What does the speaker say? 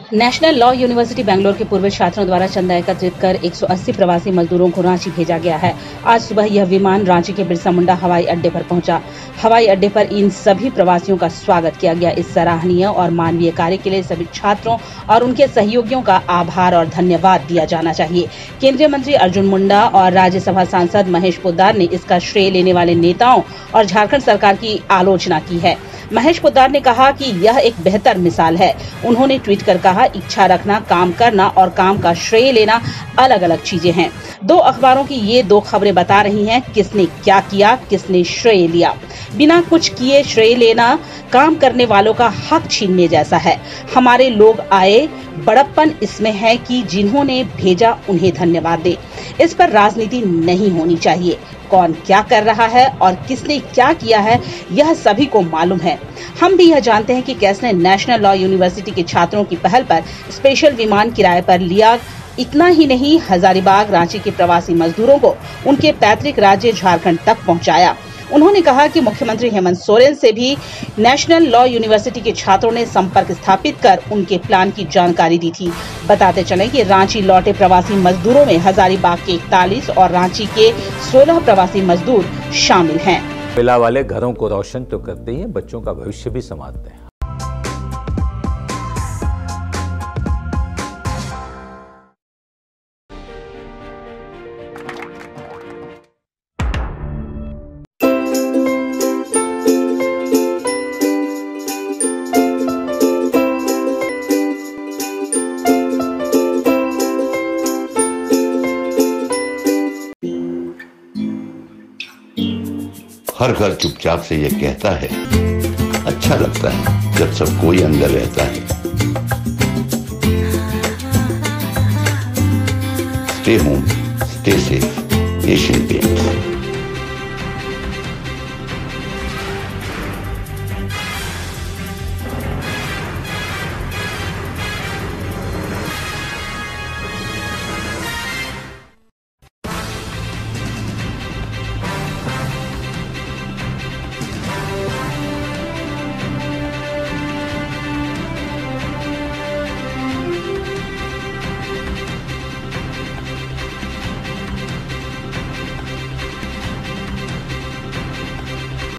National law university Bangalore के पूर्व छात्रों द्वारा चंदा एकत्रित कर 180 प्रवासी मजदूरों को रांची भेजा गया है। आज सुबह यह विमान रांची के बिरसा मुंडा हवाई अड्डे पर पहुंचा। हवाई अड्डे पर इन सभी प्रवासियों का स्वागत किया गया। इस सराहनीय और मानवीय कार्य के लिए सभी छात्रों और उनके सहयोगियों का आभार और धन्यवाद दिया जाना चाहिए। केंद्रीय मंत्री अर्जुन मुंडा और राज्यसभा सांसद महेश पोद्दार ने इसका श्रेय लेने वाले नेताओं और झारखंड सरकार की आलोचना की है। महेश पोद्दार ने कहा कि यह एक बेहतर मिसाल है। उन्होंने ट्वीट कर कहा, इच्छा रखना, काम करना और काम का श्रेय लेना अलग अलग चीजें हैं। दो अखबारों की ये दो खबरें बता रही हैं किसने क्या किया, किसने श्रेय लिया। बिना कुछ किए श्रेय लेना काम करने वालों का हक छीनने जैसा है। हमारे लोग आए, बड़प्पन इसमें है कि जिन्होंने भेजा उन्हें धन्यवाद दे। इस पर राजनीति नहीं होनी चाहिए। कौन क्या कर रहा है और किसने क्या किया है यह सभी को मालूम है। हम भी यह जानते हैं कि कैसे नेशनल लॉ यूनिवर्सिटी के छात्रों की पहल पर स्पेशल विमान किराए पर लिया। इतना ही नहीं, हजारीबाग रांची के प्रवासी मजदूरों को उनके पैतृक राज्य झारखंड तक पहुंचाया। उन्होंने कहा कि मुख्यमंत्री हेमंत सोरेन से भी नेशनल लॉ यूनिवर्सिटी के छात्रों ने संपर्क स्थापित कर उनके प्लान की जानकारी दी थी। बताते चलें कि रांची लौटे प्रवासी मजदूरों में हजारीबाग के 41 और रांची के 16 प्रवासी मजदूर शामिल हैं। मिला वाले घरों को रोशन तो करते ही हैं, बच्चों का भविष्य भी संवारते हैं। हर घर चुपचाप से ये कहता है, अच्छा लगता है जब सब कोई अंदर रहता है। Stay home, stay safe, Asian paints.